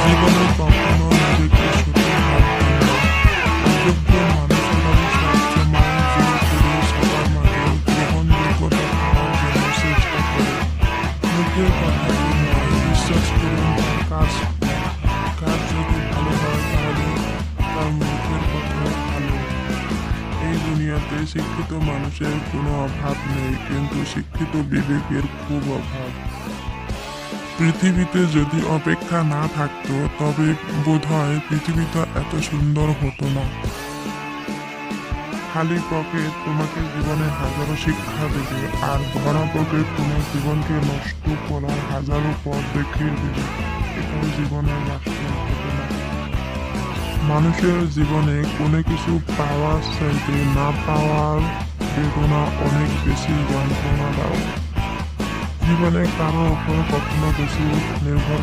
জীবনে কখনো নিজেকে ছোট ভাববেন না। অযোগ্য মানুষেরাই সবসময় জোর করে সবার মাঝে গ্রহণযোগ্যতা পাওয়ার জন্য চেষ্টা করে। মুখের কথা দিয়ে নয়, বিশ্বাস করুন তার কাজ যদি ভালো হয় তাহলে তার মুখের কথাও ভালো। এই দুনিয়াতে শিক্ষিত মানুষের কোনো অভাব নেই, কিন্তু শিক্ষিত বিবেকের খুব অভাব। পৃথিবীতে যদি অপেক্ষা না থাকতো তবে বোধহয় পৃথিবীটা এত সুন্দর হতো না। খালি পকেট তোমাকে জীবনে হাজারো শিক্ষা দেবে, আর ভরা পকেট তোমার জীবনকে নষ্ট করার হাজারো পথ দেখিয়ে দেবে। এটাই জীবনের বাস্তব ঘটনা। মানুষের জীবনে কোনো কিছু পাওয়ার চাইতে না পাওয়ার বেদনা অনেক বেশি যন্ত্রণাদায়ক। জীবনে কারো উপর কখনো বেশি নির্ভর